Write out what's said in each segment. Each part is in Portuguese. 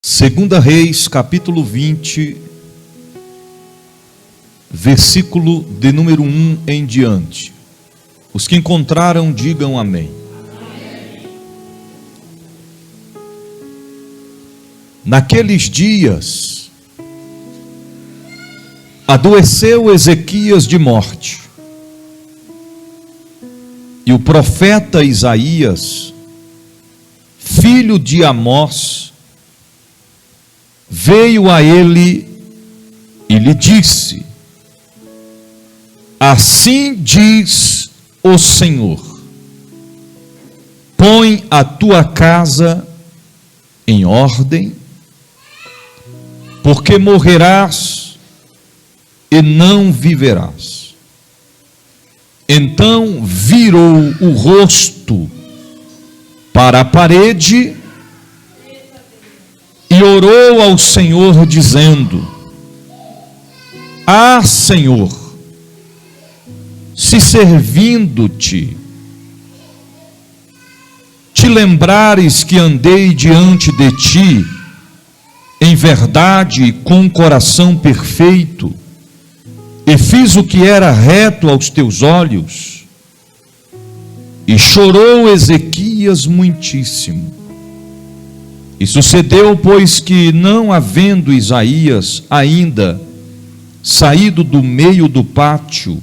Segunda Reis, capítulo 20, versículo de número 1 em diante. Os que encontraram, digam amém. Naqueles dias, adoeceu Ezequias de morte, e o profeta Isaías, filho de Amós, veio a ele e lhe disse: assim diz o Senhor, põe a tua casa em ordem, porque morrerás e não viverás. Então virou o rosto para a parede e orou ao Senhor, dizendo: ah, Senhor, se servindo-te, te lembrares que andei diante de ti, em verdade e com coração perfeito, e fiz o que era reto aos teus olhos. E chorou Ezequias muitíssimo. E sucedeu, pois, que não havendo Isaías ainda saído do meio do pátio,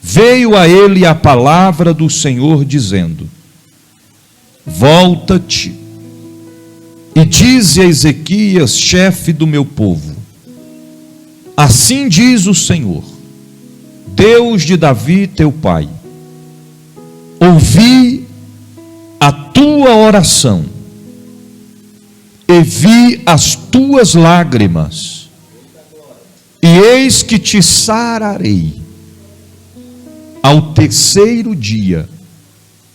veio a ele a palavra do Senhor, dizendo: volta-te e dize a Ezequias, chefe do meu povo: assim diz o Senhor, Deus de Davi teu pai, ouvi a tua oração e vi as tuas lágrimas, e eis que te sararei. Ao terceiro dia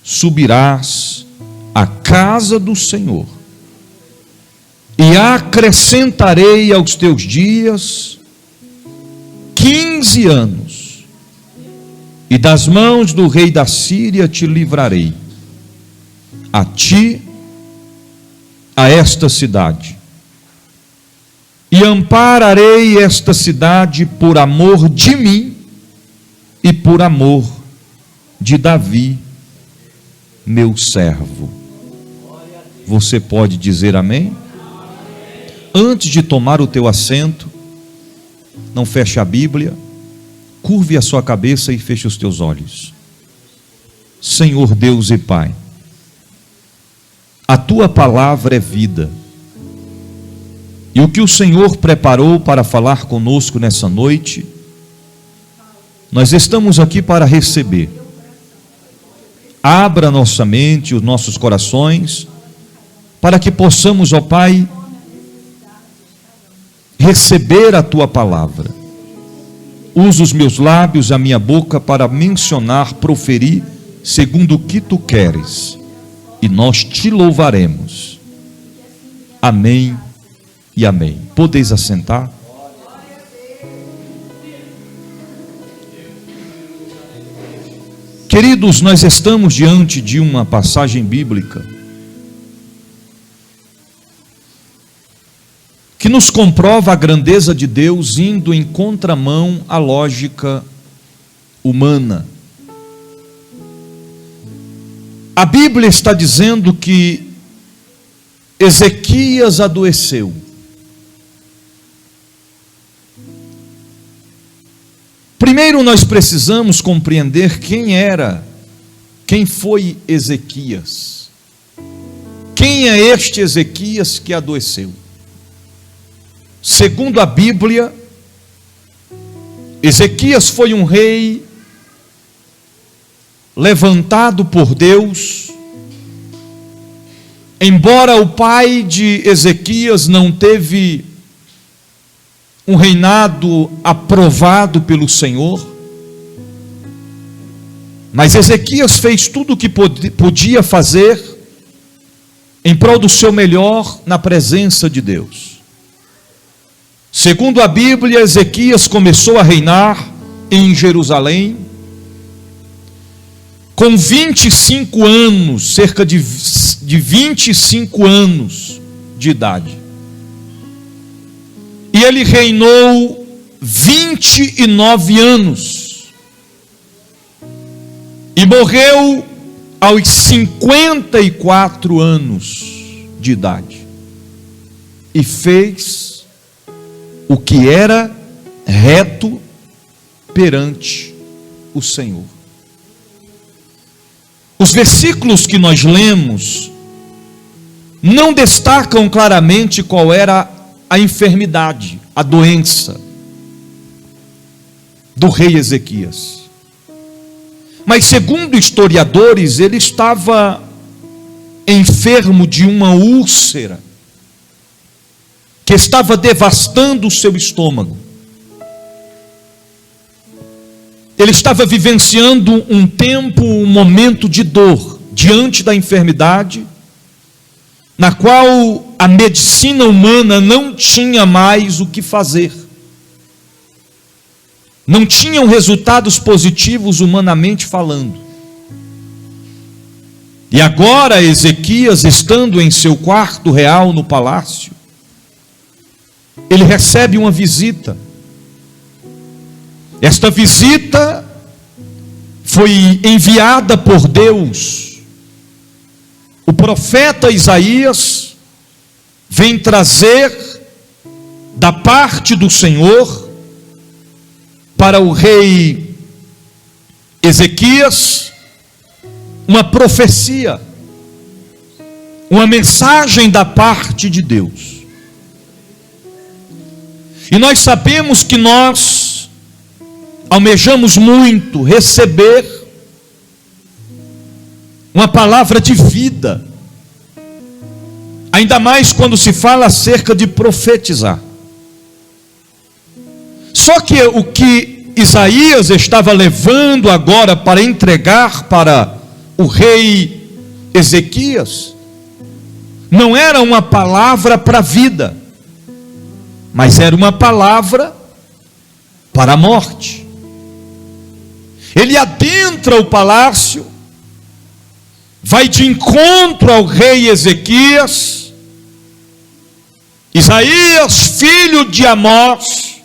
subirás à casa do Senhor, e acrescentarei aos teus dias 15 anos, e das mãos do rei da Síria te livrarei, a ti, a esta cidade, e ampararei esta cidade por amor de mim e por amor de Davi, meu servo. Você pode dizer amém? Antes de tomar o teu assento, não feche a Bíblia, curve a sua cabeça e feche os teus olhos. Senhor Deus e Pai, a tua palavra é vida, e o que o Senhor preparou para falar conosco nessa noite, nós estamos aqui para receber. Abra nossa mente, os nossos corações, para que possamos, ó Pai, receber a tua palavra. Usa os meus lábios, a minha boca, para mencionar, proferir, segundo o que tu queres, e nós te louvaremos. Amém e amém. Podeis assentar? Queridos, nós estamos diante de uma passagem bíblica que nos comprova a grandeza de Deus indo em contramão à lógica humana. A Bíblia está dizendo que Ezequias adoeceu. Primeiro nós precisamos compreender quem foi Ezequias. Quem é este Ezequias que adoeceu? Segundo a Bíblia, Ezequias foi um rei levantado por Deus. Embora o pai de Ezequias não teve um reinado aprovado pelo Senhor, mas Ezequias fez tudo o que podia fazer em prol do seu melhor na presença de Deus. Segundo a Bíblia, Ezequias começou a reinar em Jerusalém com 25 anos, cerca de 25 anos de idade. E ele reinou 29 anos. E morreu aos 54 anos de idade. E fez o que era reto perante o Senhor. Os versículos que nós lemos não destacam claramente qual era a enfermidade, a doença do rei Ezequias. Mas segundo historiadores, ele estava enfermo de uma úlcera que estava devastando o seu estômago. Ele estava vivenciando um tempo, um momento de dor diante da enfermidade, na qual a medicina humana não tinha mais o que fazer. Não tinham resultados positivos humanamente falando. E agora Ezequias, estando em seu quarto real no palácio, ele recebe uma visita. Esta visita foi enviada por Deus. O profeta Isaías vem trazer da parte do Senhor para o rei Ezequias uma profecia, uma mensagem da parte de Deus. E nós sabemos que nós almejamos muito receber uma palavra de vida, ainda mais quando se fala acerca de profetizar. Só que o que Isaías estava levando agora para entregar para o rei Ezequias não era uma palavra para a vida, mas era uma palavra para a morte. Ele adentra o palácio, vai de encontro ao rei Ezequias. Isaías, filho de Amós,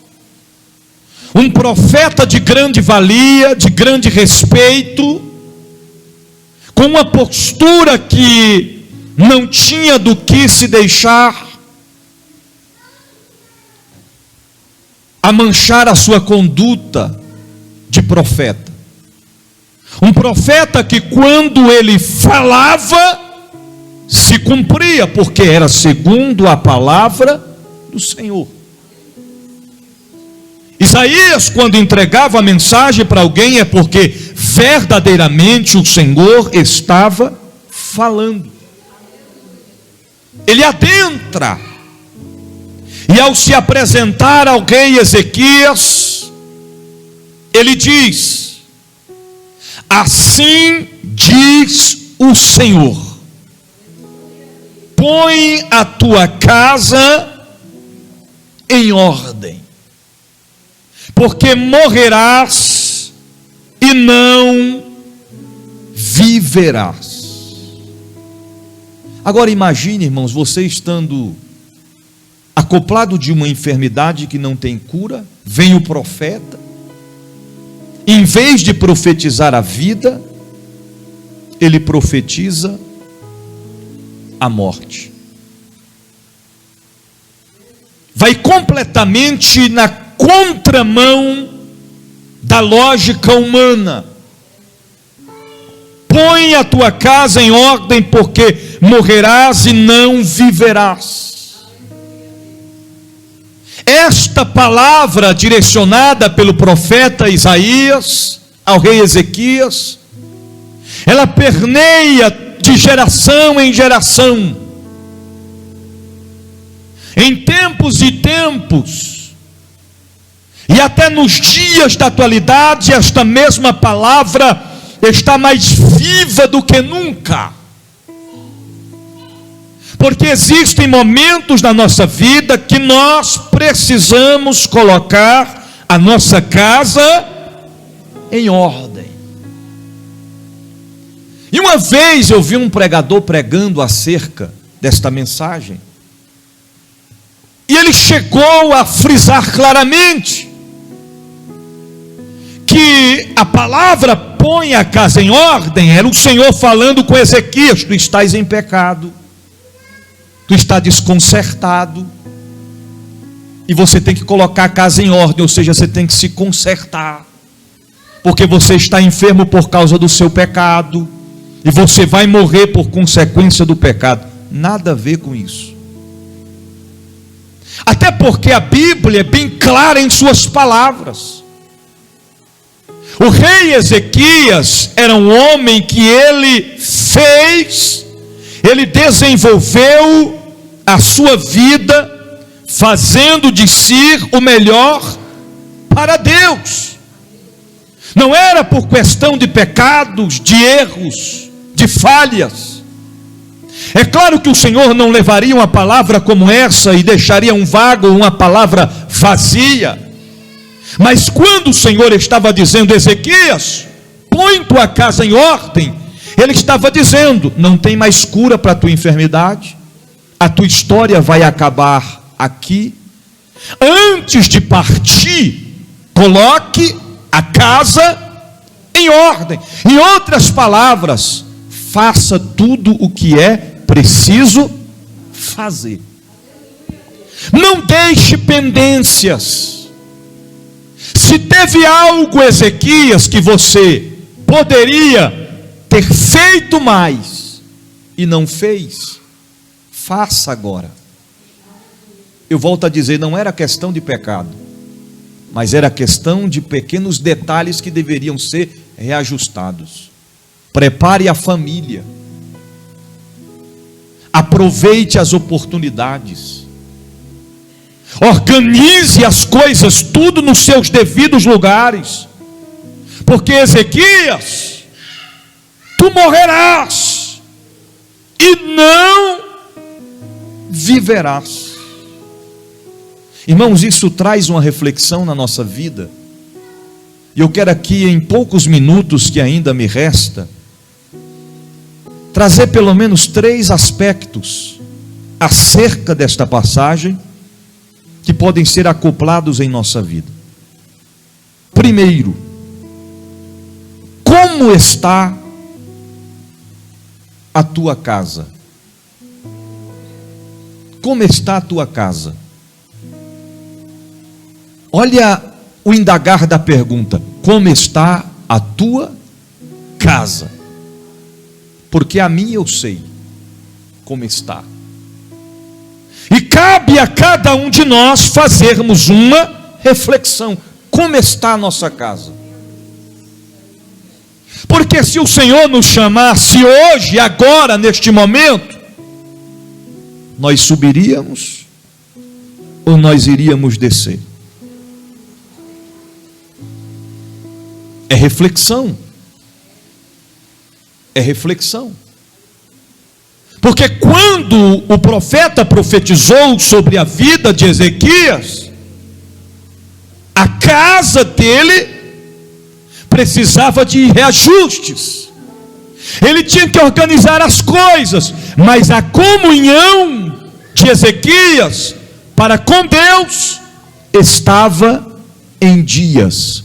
um profeta de grande valia, de grande respeito, com uma postura que não tinha do que se deixar a manchar a sua conduta de profeta. Um profeta que quando ele falava, se cumpria, porque era segundo a palavra do Senhor. Isaías, quando entregava a mensagem para alguém, é porque verdadeiramente o Senhor estava falando. Ele adentra, e ao se apresentar ao rei Ezequias, ele diz: assim diz o Senhor, põe a tua casa em ordem, porque morrerás e não viverás. Agora imagine, irmãos, você estando acoplado de uma enfermidade que não tem cura, vem o profeta, em vez de profetizar a vida, ele profetiza a morte. Vai completamente na contramão da lógica humana. Põe a tua casa em ordem, porque morrerás e não viverás. Esta palavra direcionada pelo profeta Isaías ao rei Ezequias, ela permeia de geração em geração. Em tempos e tempos, e até nos dias da atualidade, esta mesma palavra está mais viva do que nunca. Porque existem momentos na nossa vida que nós precisamos colocar a nossa casa em ordem. E uma vez eu vi um pregador pregando acerca desta mensagem, ele chegou a frisar claramente que a palavra põe a casa em ordem, era o Senhor falando com Ezequias: tu estás em pecado, tu está desconcertado, e você tem que colocar a casa em ordem, ou seja, você tem que se consertar, porque você está enfermo por causa do seu pecado, e você vai morrer por consequência do pecado. Nada a ver com isso. Até porque a Bíblia é bem clara em suas palavras. O rei Ezequias era um homem que ele desenvolveu a sua vida fazendo de si o melhor para Deus. Não era por questão de pecados, de erros, de falhas. É claro que o Senhor não levaria uma palavra como essa e deixaria um vago, uma palavra vazia. Mas quando o Senhor estava dizendo: Ezequias, põe tua casa em ordem, Ele estava dizendo: não tem mais cura para a tua enfermidade, a tua história vai acabar aqui. Antes de partir, coloque a casa em ordem. Em outras palavras, faça tudo o que é preciso fazer. Não deixe pendências. Se teve algo, Ezequias, que você poderia ter feito mais e não fez, faça agora. Eu volto a dizer, não era questão de pecado, mas era questão de pequenos detalhes que deveriam ser reajustados. Prepare a família, aproveite as oportunidades, organize as coisas tudo nos seus devidos lugares, porque Ezequias, tu morrerás e não viverás. Irmãos, isso traz uma reflexão na nossa vida, e eu quero aqui, em poucos minutos que ainda me resta, trazer pelo menos 3 aspectos acerca desta passagem que podem ser acoplados em nossa vida. Primeiro, como está a tua casa? Como está a tua casa? Olha o indagar da pergunta: como está a tua casa? Porque a mim eu sei como está. E cabe a cada um de nós fazermos uma reflexão: como está a nossa casa? Porque se o Senhor nos chamasse hoje, agora, neste momento, nós subiríamos ou nós iríamos descer? É reflexão. É reflexão. Porque quando o profeta profetizou sobre a vida de Ezequias, a casa dele precisava de reajustes. Ele tinha que organizar as coisas, mas a comunhão de Ezequias para com Deus estava em dias.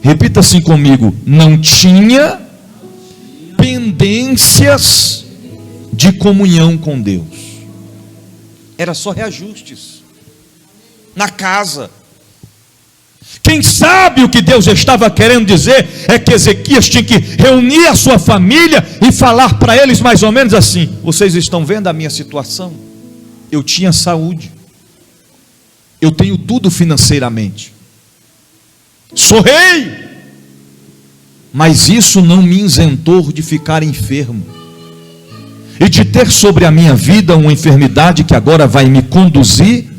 Repita assim comigo: não tinha pendências de comunhão com Deus. Era só reajustes na casa. Quem sabe o que Deus estava querendo dizer é que Ezequias tinha que reunir a sua família e falar para eles mais ou menos assim: vocês estão vendo a minha situação? Eu tinha saúde, eu tenho tudo financeiramente, sou rei, mas isso não me isentou de ficar enfermo e de ter sobre a minha vida uma enfermidade que agora vai me conduzir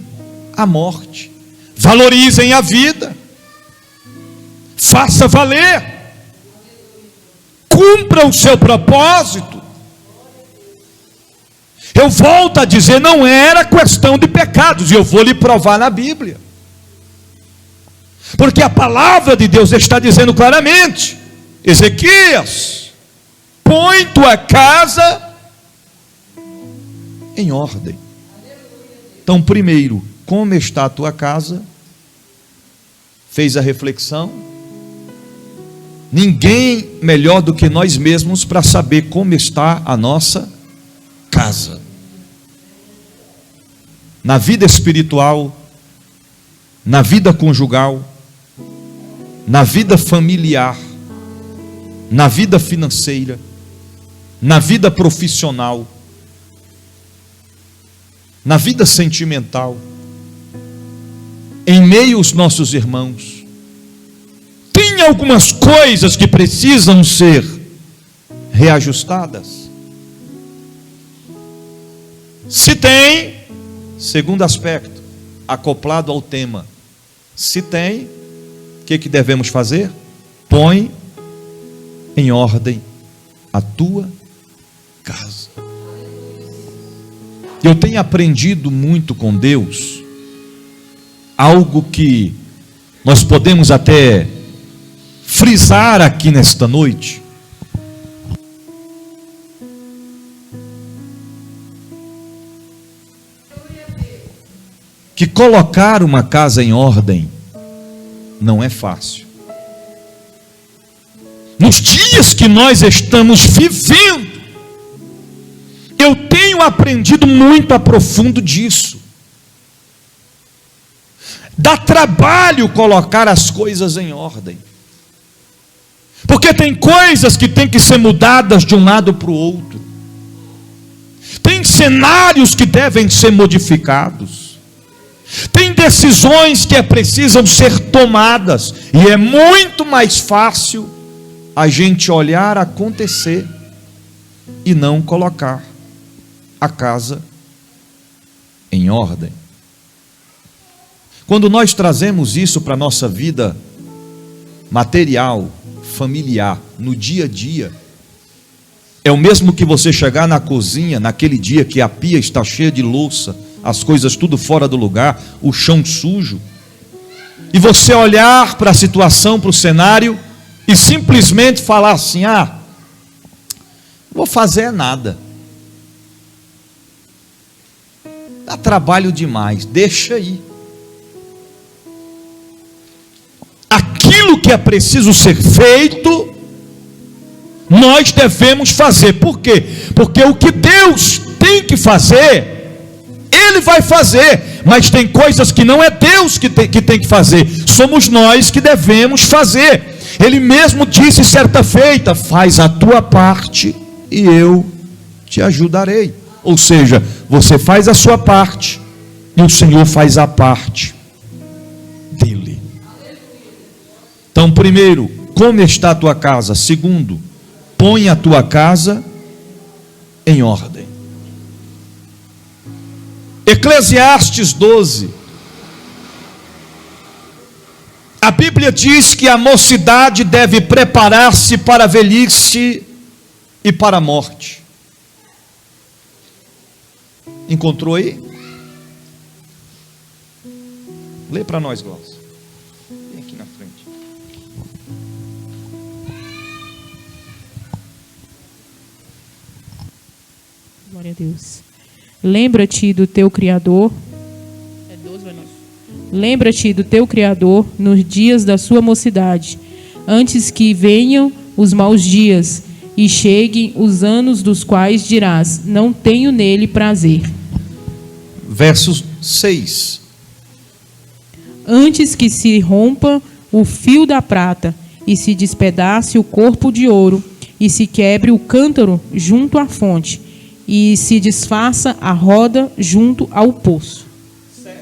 à morte. Valorizem a vida, faça valer, cumpra o seu propósito. Eu volto a dizer, não era questão de pecados, e eu vou lhe provar na Bíblia, porque a palavra de Deus está dizendo claramente: Ezequias, põe tua casa em ordem. Então, primeiro, como está a tua casa, fez a reflexão. Ninguém melhor do que nós mesmos para saber como está a nossa casa. Na vida espiritual, na vida conjugal, na vida familiar, na vida financeira, na vida profissional, na vida sentimental, em meio aos nossos irmãos. Tem algumas coisas que precisam ser reajustadas? Se tem, segundo aspecto, acoplado ao tema, se tem, o que devemos fazer? Põe em ordem a tua casa. Eu tenho aprendido muito com Deus, algo que nós podemos até frisar aqui nesta noite. Que colocar uma casa em ordem não é fácil. Nos dias que nós estamos vivendo, eu tenho aprendido muito a profundo disso. Dá trabalho colocar as coisas em ordem, porque tem coisas que tem que ser mudadas de um lado para o outro, tem cenários que devem ser modificados, tem decisões que precisam ser tomadas, e é muito mais fácil a gente olhar acontecer e não colocar a casa em ordem. Quando nós trazemos isso para a nossa vida material, familiar, no dia a dia, é o mesmo que você chegar na cozinha, naquele dia que a pia está cheia de louça, as coisas tudo fora do lugar, o chão sujo, e você olhar para a situação, para o cenário, e simplesmente falar assim: não vou fazer nada, dá trabalho demais, deixa aí. Aquilo que é preciso ser feito, nós devemos fazer. Por quê? Porque o que Deus tem que fazer, Ele vai fazer, mas tem coisas que não é Deus que tem que fazer, somos nós que devemos fazer. Ele mesmo disse certa feita: faz a tua parte e eu te ajudarei. Ou seja, você faz a sua parte e o Senhor faz a parte dele. Então, primeiro, como está a tua casa? Segundo, põe a tua casa em ordem. Eclesiastes 12. A Bíblia diz que a mocidade deve preparar-se para a velhice e para a morte. Encontrou aí? Lê para nós, Glaucio. Vem aqui na frente. Glória a Deus. Lembra-te do teu Criador. É 12, vai não. Lembra-te do teu Criador nos dias da sua mocidade, antes que venham os maus dias e cheguem os anos dos quais dirás: não tenho nele prazer. Verso 6. Antes que se rompa o fio da prata e se despedace o corpo de ouro e se quebre o cântaro junto à fonte e se desfaça a roda junto ao poço. 7.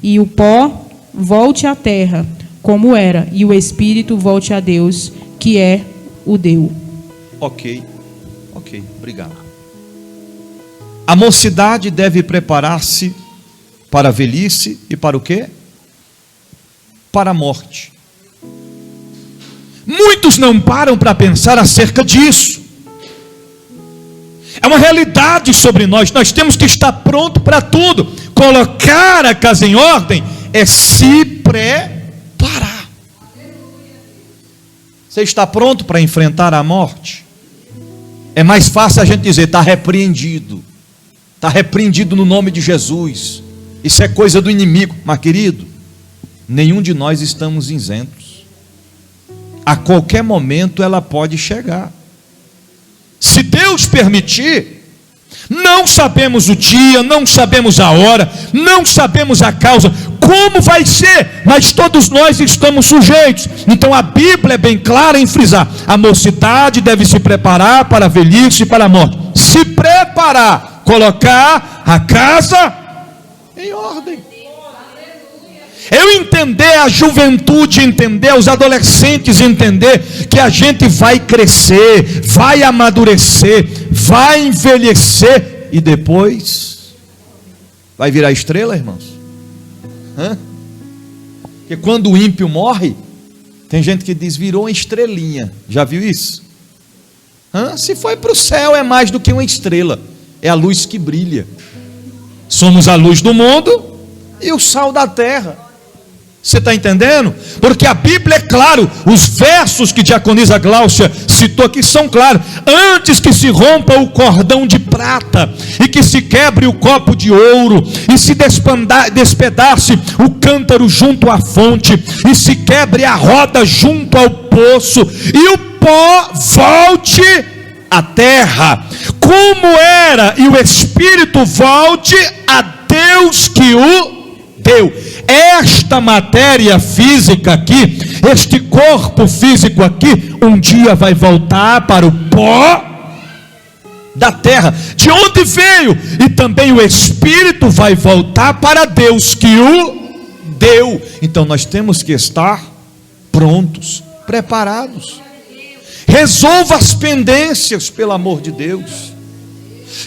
E o pó volte à terra como era, e o espírito volte a Deus, que é o Deus. Ok, obrigado. A mocidade deve preparar-se para a velhice e para o quê? Para a morte. Muitos não param para pensar acerca disso. É uma realidade sobre nós. Nós temos que estar pronto para tudo. Colocar a casa em ordem é se preparar. Você está pronto para enfrentar a morte? É mais fácil a gente dizer: está repreendido. Está repreendido no nome de Jesus. Isso é coisa do inimigo. Mas querido, nenhum de nós estamos isentos. A qualquer momento ela pode chegar. Se Deus permitir, não sabemos o dia, não sabemos a hora, não sabemos a causa, como vai ser, mas todos nós estamos sujeitos. Então a Bíblia é bem clara em frisar: a mocidade deve se preparar para a velhice e para a morte. Se preparar, colocar a casa em ordem. Eu entender, a juventude entender, os adolescentes entender que a gente vai crescer, vai amadurecer, vai envelhecer e depois vai virar estrela, irmãos. Porque quando o ímpio morre, tem gente que diz: virou uma estrelinha. Já viu isso? Se foi para o céu, é mais do que uma estrela, é a luz que brilha. Somos a luz do mundo e o sal da terra. Você está entendendo? Porque a Bíblia é claro, os versos que diaconisa Gláucia citou aqui são claros: antes que se rompa o cordão de prata, e que se quebre o copo de ouro, e se despedace o cântaro junto à fonte, e se quebre a roda junto ao poço, e o pó volte à terra, como era, e o Espírito volte a Deus que o deu. Esta matéria física aqui, este corpo físico aqui, um dia vai voltar para o pó da terra, de onde veio, e também o Espírito vai voltar para Deus que o deu. Então nós temos que estar prontos, preparados. Resolva as pendências, pelo amor de Deus.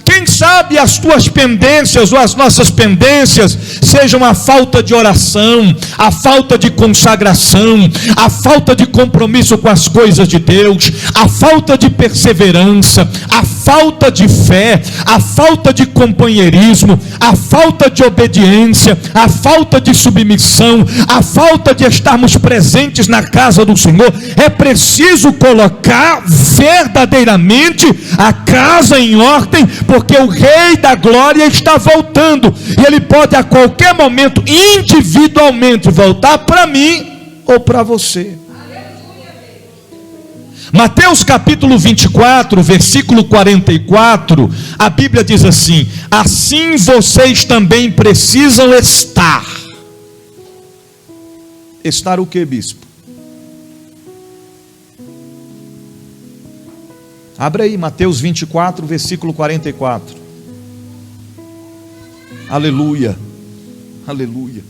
Quem sabe as tuas pendências ou as nossas pendências sejam a falta de oração, a falta de consagração, a falta de compromisso com as coisas de Deus, a falta de perseverança, a falta de fé, a falta de companheirismo, a falta de obediência, a falta de submissão, a falta de estarmos presentes na casa do Senhor. É preciso colocar verdadeiramente a casa em ordem, porque o Rei da Glória está voltando, e Ele pode a qualquer momento, individualmente, voltar para mim ou para você. Mateus capítulo 24, versículo 44, a Bíblia diz assim: assim vocês também precisam estar. Estar o que, bispo? Abre aí, Mateus 24, versículo 44. Aleluia, aleluia.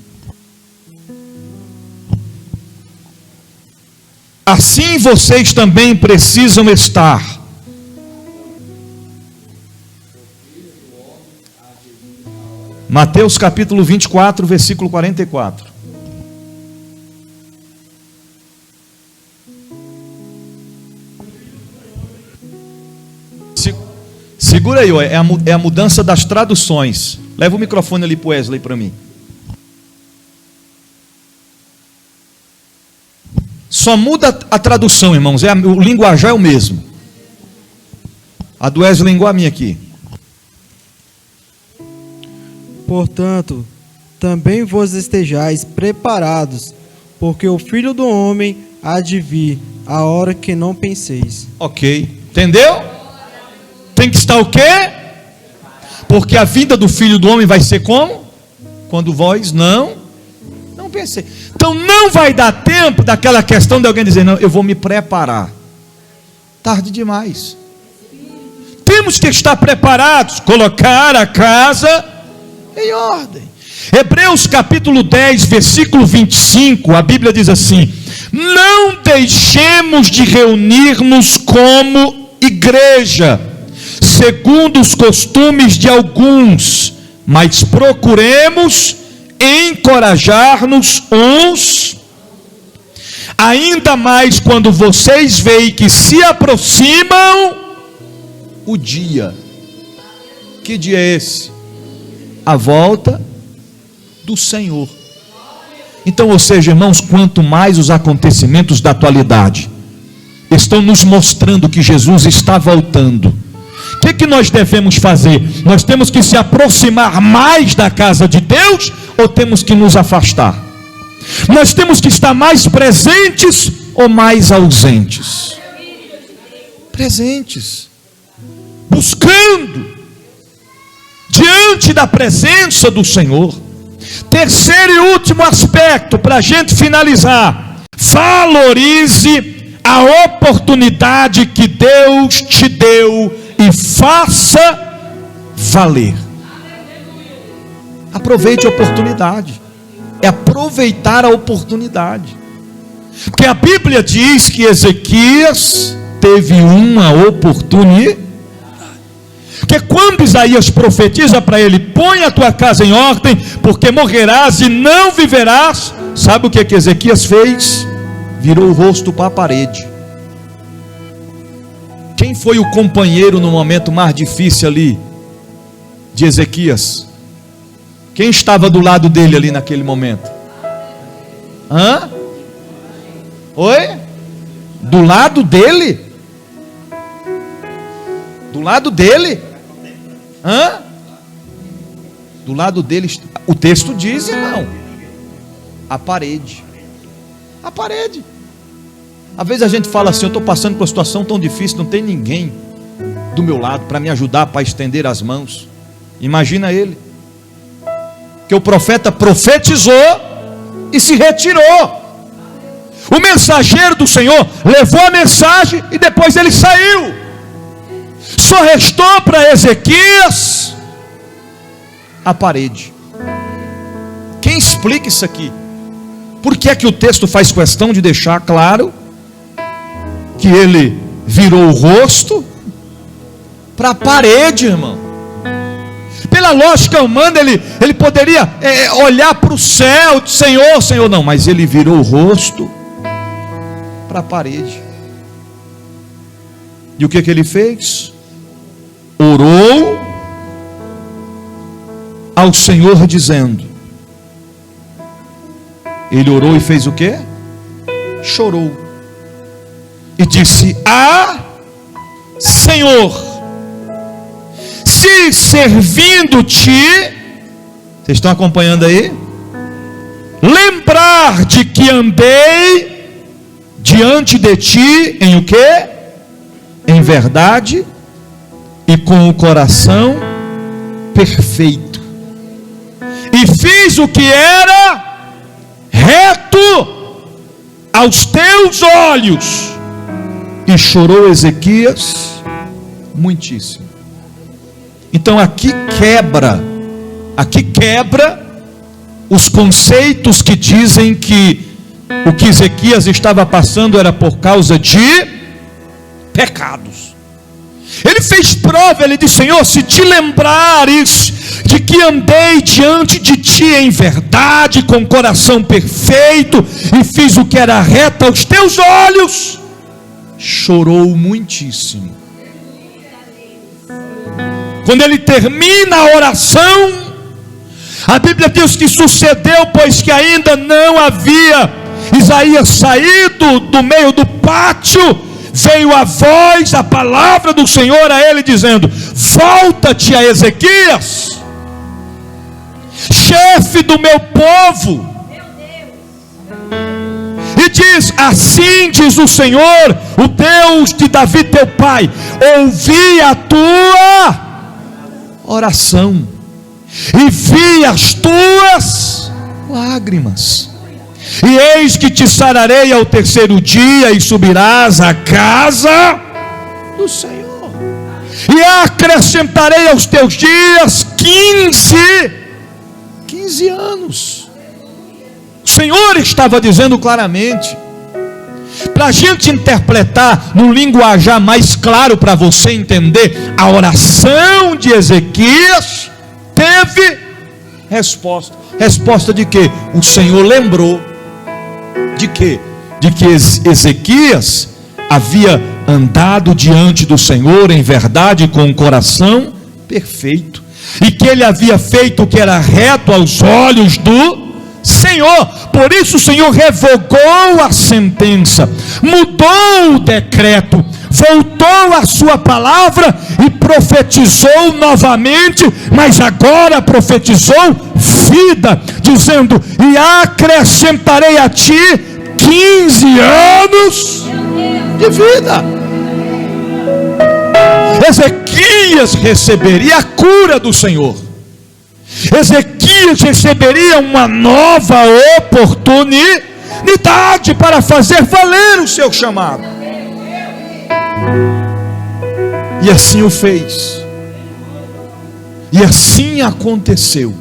Assim vocês também precisam estar. Mateus capítulo 24, versículo 44. Segura aí, ó, é a mudança das traduções. Leva o microfone ali para o Wesley para mim. Só muda a tradução, irmãos. O linguajar é o mesmo. A do Wesley igual a minha aqui. Portanto, também vos estejais preparados, porque o Filho do Homem há de vir a hora que não penseis. Ok, entendeu? Tem que estar o quê? Porque a vinda do Filho do Homem vai ser como? Quando vós não pensei. Então não vai dar tempo daquela questão de alguém dizer: não, eu vou me preparar. Tarde demais. Temos que estar preparados, colocar a casa em ordem. Hebreus capítulo 10, versículo 25, a Bíblia diz assim: não deixemos de reunir-nos como igreja, segundo os costumes de alguns, mas procuremos encorajar-nos uns, ainda mais quando vocês veem que se aproximam o dia. Que dia é esse? A volta do Senhor. Então, ou seja, irmãos, quanto mais os acontecimentos da atualidade estão nos mostrando que Jesus está voltando, O que nós devemos fazer? Nós temos que se aproximar mais da casa de Deus ou temos que nos afastar? Nós temos que estar mais presentes ou mais ausentes? Presentes, buscando, diante da presença do Senhor. Terceiro e último aspecto, para a gente finalizar: valorize a oportunidade que Deus te deu e faça valer. Aproveite a oportunidade. É aproveitar a oportunidade. Porque a Bíblia diz que Ezequias teve uma oportunidade. Porque quando Isaías profetiza para ele: põe a tua casa em ordem, porque morrerás e não viverás. Sabe o que Ezequias fez? Virou o rosto para a parede. Quem foi o companheiro no momento mais difícil ali de Ezequias? Quem estava do lado dele ali naquele momento? Oi? Do lado dele? Do lado dele? Do lado dele, o texto diz, irmão, a parede. A parede. Às vezes a gente fala assim: eu estou passando por uma situação tão difícil, não tem ninguém do meu lado para me ajudar, para estender as mãos. Imagina ele, que o profeta profetizou e se retirou. O mensageiro do Senhor levou a mensagem e depois ele saiu. Só restou para Ezequias a parede. Quem explica isso aqui? Por que é que o texto faz questão de deixar claro que ele virou o rosto para a parede, irmão? Pela lógica humana, ele poderia olhar para o céu, Senhor, Senhor, não, mas ele virou o rosto para a parede. E o que ele fez? Orou ao Senhor dizendo, ele orou e fez o quê? Chorou e disse: Senhor, se servindo-te, vocês estão acompanhando aí? Lembrar de que andei diante de ti em o quê? Em verdade e com o coração perfeito, e fiz o que era reto aos teus olhos. E chorou Ezequias muitíssimo. Então aqui quebra os conceitos que dizem que o que Ezequias estava passando era por causa de pecados. Ele fez prova, ele disse: Senhor, se te lembrares de que andei diante de ti em verdade, com coração perfeito, e fiz o que era reto aos teus olhos. Chorou muitíssimo. Quando ele termina a oração, a Bíblia diz que sucedeu, pois que ainda não havia Isaías saído do meio do pátio, veio a voz, a palavra do Senhor a ele dizendo: volta-te a Ezequias, chefe do meu povo, e diz: assim diz o Senhor, o Deus de Davi teu pai, ouvi a tua oração e vi as tuas lágrimas, e eis que te sararei ao terceiro dia, e subirás à casa do Senhor, e acrescentarei aos teus dias 15 anos. O Senhor estava dizendo claramente, para a gente interpretar num linguajar mais claro, para você entender, a oração de Ezequias teve resposta. Resposta de quê? O Senhor lembrou de quê? De que Ezequias havia andado diante do Senhor em verdade, com o coração perfeito, e que ele havia feito o que era reto aos olhos do Senhor. Por isso o Senhor revogou a sentença, mudou o decreto, voltou à sua palavra e profetizou novamente, mas agora profetizou vida, dizendo: e acrescentarei a ti 15 anos de vida. Ezequias receberia a cura do Senhor. Ezequias receberia uma nova oportunidade para fazer valer o seu chamado. E assim o fez. E assim aconteceu.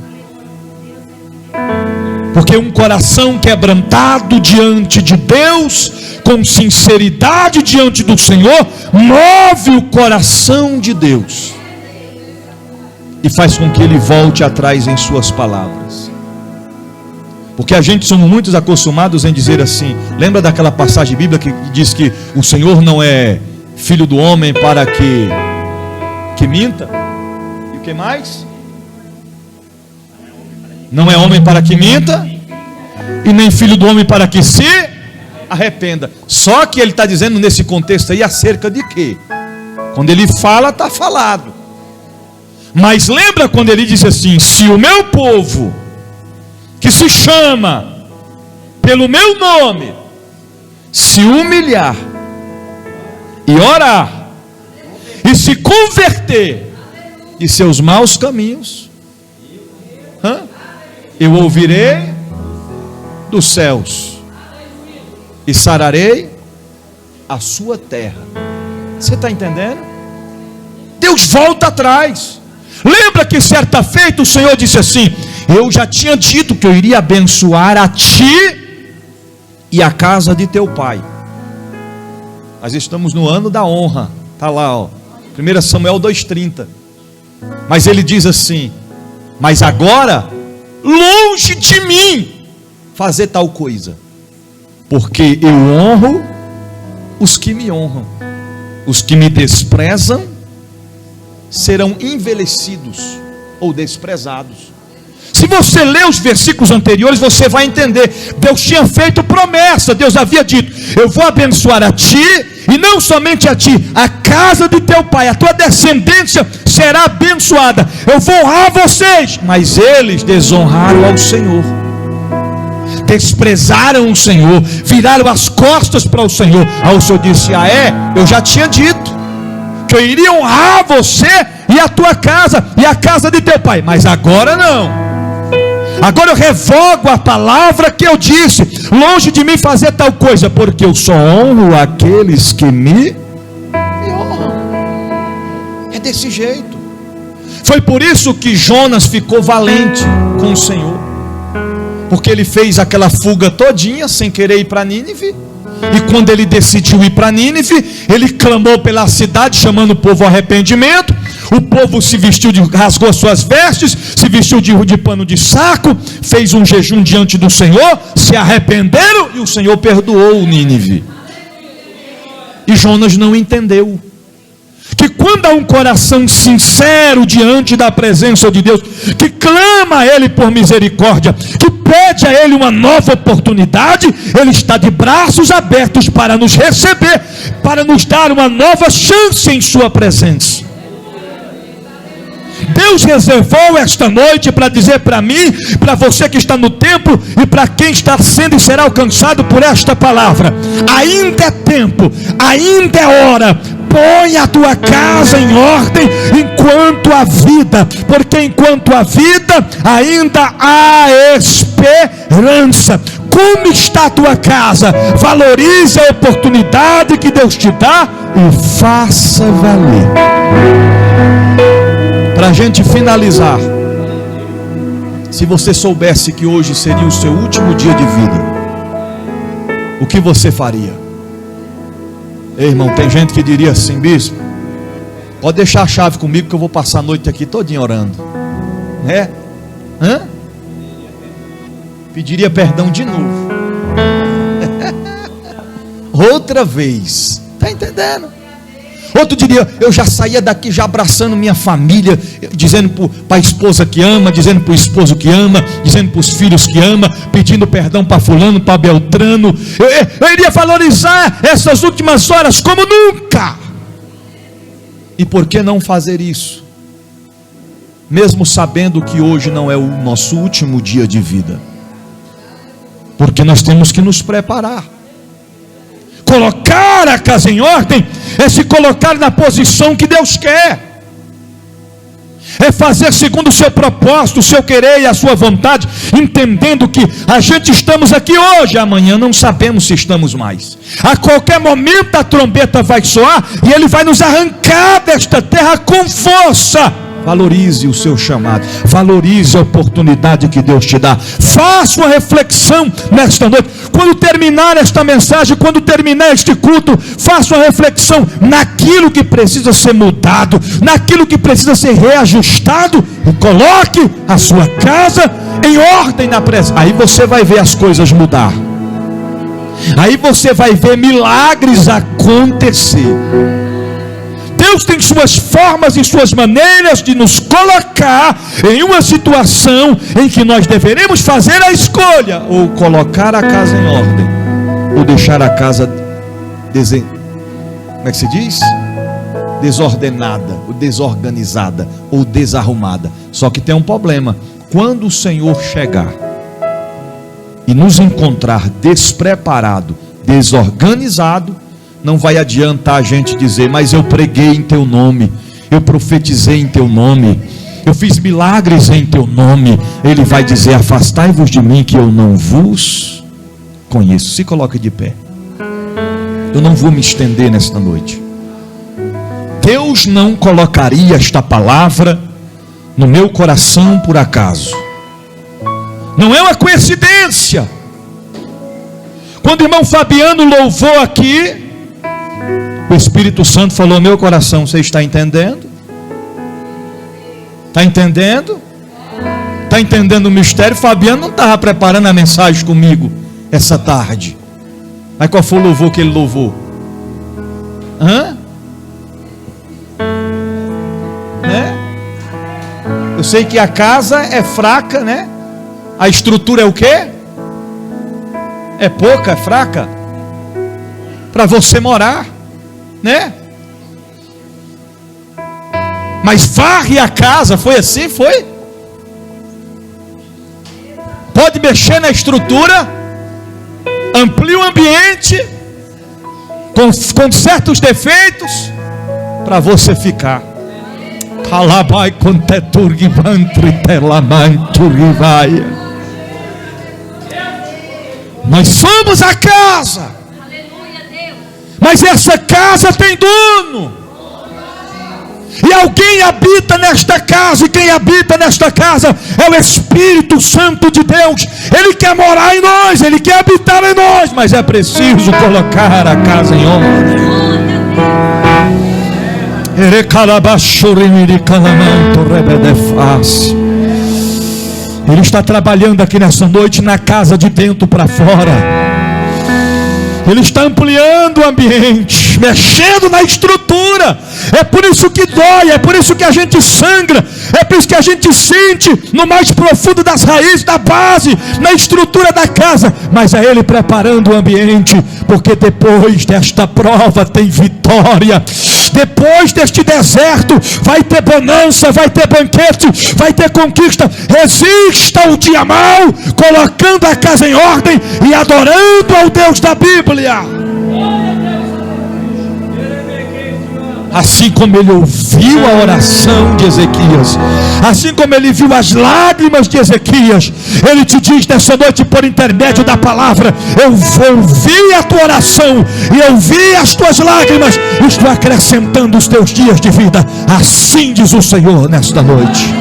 Porque um coração quebrantado diante de Deus, com sinceridade diante do Senhor, move o coração de Deus e faz com que ele volte atrás em suas palavras. Porque a gente somos muito acostumados em dizer assim, lembra daquela passagem bíblica que diz que o Senhor não é filho do homem para que minta? E o que mais? Não é homem para que minta, e nem filho do homem para que se arrependa. Só que ele está dizendo nesse contexto aí acerca de quê? Quando ele fala, está falado. Mas lembra quando ele diz assim: se o meu povo, que se chama pelo meu nome, se humilhar e orar e se converter de seus maus caminhos, eu ouvirei dos céus e sararei a sua terra. Você está entendendo? Deus volta atrás. Lembra que certa feita o Senhor disse assim: eu já tinha dito que eu iria abençoar a ti e a casa de teu pai. Nós estamos no ano da honra. Está lá, ó, 1 Samuel 2,30. Mas ele diz assim: mas agora, longe de mim fazer tal coisa, porque eu honro os que me honram. Os que me desprezam serão envelhecidos ou desprezados. Se você ler os versículos anteriores, você vai entender. Deus tinha feito promessa. Deus havia dito: eu vou abençoar a ti, e não somente a ti, a casa de teu pai, a tua descendência será abençoada. Eu vou honrar vocês. Mas eles desonraram ao Senhor, desprezaram o Senhor, viraram as costas para o Senhor. Aí o Senhor disse: ah é? Eu já tinha dito que eu iria honrar você e a tua casa e a casa de teu pai, mas agora não. Agora eu revogo a palavra que eu disse: longe de mim fazer tal coisa, porque eu só honro aqueles que me honram. É desse jeito. Foi por isso que Jonas ficou valente com o Senhor, porque ele fez aquela fuga todinha sem querer ir para Nínive. E quando ele decidiu ir para Nínive, ele clamou pela cidade, chamando o povo ao arrependimento. O povo se vestiu, rasgou suas vestes, se vestiu de pano de saco, fez um jejum diante do Senhor, se arrependeram e o Senhor perdoou o Nínive. E Jonas não entendeu que quando há um coração sincero diante da presença de Deus, que clama a Ele por misericórdia, que pede a Ele uma nova oportunidade, Ele está de braços abertos para nos receber, para nos dar uma nova chance em sua presença. Deus reservou esta noite para dizer para mim, para você que está no templo e para quem está sendo e será alcançado por esta palavra: ainda é tempo, ainda é hora. Põe a tua casa em ordem enquanto há vida, porque enquanto há vida ainda há esperança. Como está a tua casa? Valorize a oportunidade que Deus te dá e faça valer. Para a gente finalizar, se você soubesse que hoje seria o seu último dia de vida, o que você faria? Ei, irmão, tem gente que diria assim: bispo, pode deixar a chave comigo que eu vou passar a noite aqui todinha orando, né? Pediria perdão de novo. Outra vez. Está entendendo? Outro diria: eu já saía daqui já abraçando minha família, dizendo para a esposa que ama, dizendo para o esposo que ama, dizendo para os filhos que ama, pedindo perdão para fulano, para Beltrano. Eu iria valorizar essas últimas horas como nunca. E por que não fazer isso? Mesmo sabendo que hoje não é o nosso último dia de vida. Porque nós temos que nos preparar. Colocar a casa em ordem é se colocar na posição que Deus quer. É fazer segundo o seu propósito, o seu querer e a sua vontade, entendendo que a gente estamos aqui hoje, amanhã não sabemos se estamos mais. A qualquer momento a trombeta vai soar e Ele vai nos arrancar desta terra com força. Valorize o seu chamado, valorize a oportunidade que Deus te dá. Faça uma reflexão nesta noite. Quando terminar esta mensagem, quando terminar este culto, faça uma reflexão naquilo que precisa ser mudado, naquilo que precisa ser reajustado, e coloque a sua casa em ordem na presença. Aí você vai ver as coisas mudar. Aí você vai ver milagres acontecer. Deus tem suas formas e suas maneiras de nos colocar em uma situação em que nós deveremos fazer a escolha, ou colocar a casa em ordem, ou deixar a casa como é que se diz? Desordenada, ou desorganizada, ou desarrumada. Só que tem um problema: quando o Senhor chegar e nos encontrar despreparado, desorganizado, não vai adiantar a gente dizer: mas eu preguei em teu nome, eu profetizei em teu nome, eu fiz milagres em teu nome. Ele vai dizer: afastai-vos de mim, que eu não vos conheço. Se coloque de pé. Eu não vou me estender nesta noite. Deus não colocaria esta palavra no meu coração por acaso. Não é uma coincidência. Quando o irmão Fabiano louvou aqui, o Espírito Santo falou ao meu coração: você está entendendo? Está entendendo? Está entendendo o mistério? Fabiano não estava preparando a mensagem comigo essa tarde. Mas qual foi o louvor que ele louvou? Né? Eu sei que a casa é fraca, né? A estrutura é o quê? É pouca, é fraca para você morar, né? Mas varre a casa, foi assim? Foi? Pode mexer na estrutura, amplia o ambiente com certos defeitos para você ficar. Calabai conteturgi vantri telamanturi vai. Nós somos a casa. Mas essa casa tem dono. E alguém habita nesta casa. E quem habita nesta casa é o Espírito Santo de Deus. Ele quer morar em nós, Ele quer habitar em nós. Mas é preciso colocar a casa em ordem. Ele está trabalhando aqui nessa noite na casa de dentro para fora. Ele está ampliando o ambiente, mexendo na estrutura. É por isso que dói, é por isso que a gente sangra, é por isso que a gente sente no mais profundo das raízes, da base, na estrutura da casa. Mas é Ele preparando o ambiente, porque depois desta prova tem vitória. Depois deste deserto vai ter bonança, vai ter banquete, vai ter conquista. Resista ao dia mau, colocando a casa em ordem e adorando ao Deus da Bíblia. Assim como ele ouviu a oração de Ezequias, assim como ele viu as lágrimas de Ezequias, ele te diz nessa noite, por intermédio da palavra: eu vou ouvir a tua oração e eu vi as tuas lágrimas, estou acrescentando os teus dias de vida. Assim diz o Senhor nesta noite.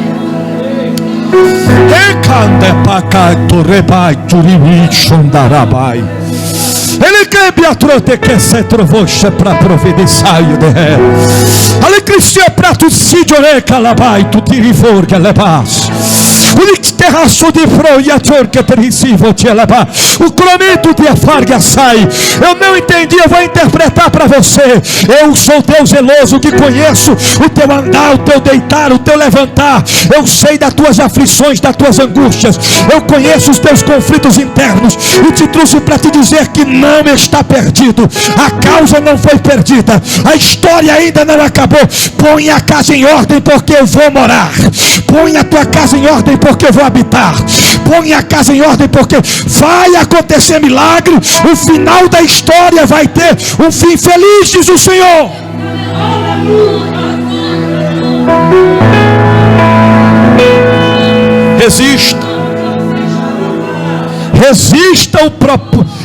Ele quer a trote que se trovocha para providenciar de ele cresceu para tu se jogar calabai tu tiri for que lebas O cromito de afarga sai. Eu não entendi, eu vou interpretar para você. Eu sou Deus zeloso que conheço o teu andar, o teu deitar, o teu levantar. Eu sei das tuas aflições, das tuas angústias. Eu conheço os teus conflitos internos e te trouxe para te dizer que não está perdido. A causa não foi perdida. A história ainda não acabou. Põe a casa em ordem porque eu vou morar. Põe a tua casa em ordem porque eu vou habitar. Põe a casa em ordem porque vai acontecer milagre. O final da história vai ter um fim feliz, diz o Senhor. Resista.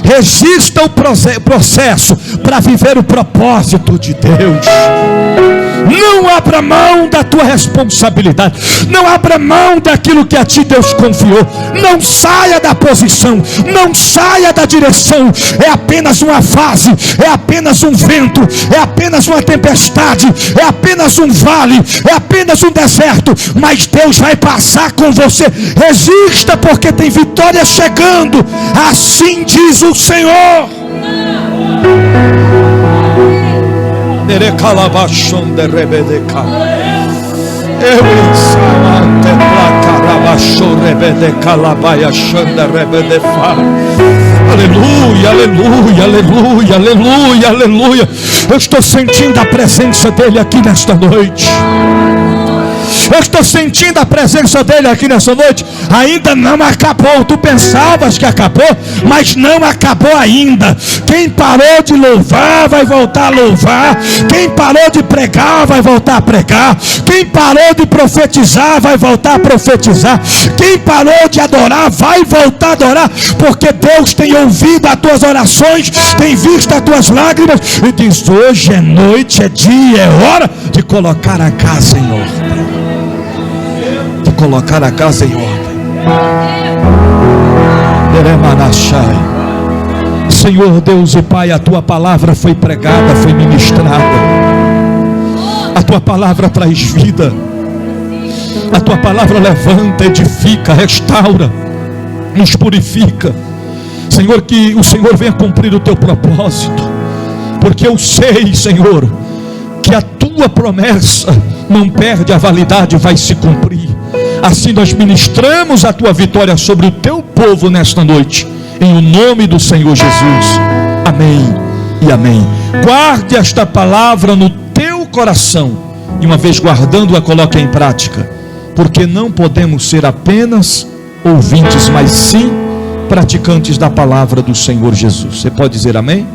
Resista o processo para viver o propósito de Deus. Não abra mão da tua responsabilidade. Não abra mão daquilo que a ti Deus confiou. Não saia da posição. Não saia da direção. É apenas uma fase. É apenas um vento. É apenas uma tempestade. É apenas um vale. É apenas um deserto. Mas Deus vai passar com você. Resista, porque tem vitória chegando. Assim diz o Senhor. Aleluia, aleluia, aleluia, aleluia, aleluia. Eu estou sentindo a presença dele aqui nesta noite. Eu estou sentindo a presença dele aqui nessa noite. Ainda não acabou. Tu pensavas que acabou, mas não acabou ainda. Quem parou de louvar vai voltar a louvar. Quem parou de pregar vai voltar a pregar. Quem parou de profetizar vai voltar a profetizar. Quem parou de adorar vai voltar a adorar, porque Deus tem ouvido as tuas orações, tem visto as tuas lágrimas e diz: hoje é noite, é dia, é hora de colocar a casa em ordem. Colocar a casa em ordem. Senhor Deus e Pai, a tua palavra foi pregada, foi ministrada. A tua palavra traz vida. A tua palavra levanta, edifica, restaura, nos purifica. Senhor, que o Senhor venha cumprir o teu propósito, porque eu sei, Senhor, que a tua promessa não perde a validade, vai se cumprir. Assim nós ministramos a tua vitória sobre o teu povo nesta noite, em o nome do Senhor Jesus. Amém e amém. Guarde esta palavra no teu coração e, uma vez guardando-a, coloque em prática, porque não podemos ser apenas ouvintes, mas sim praticantes da palavra do Senhor Jesus. Você pode dizer amém?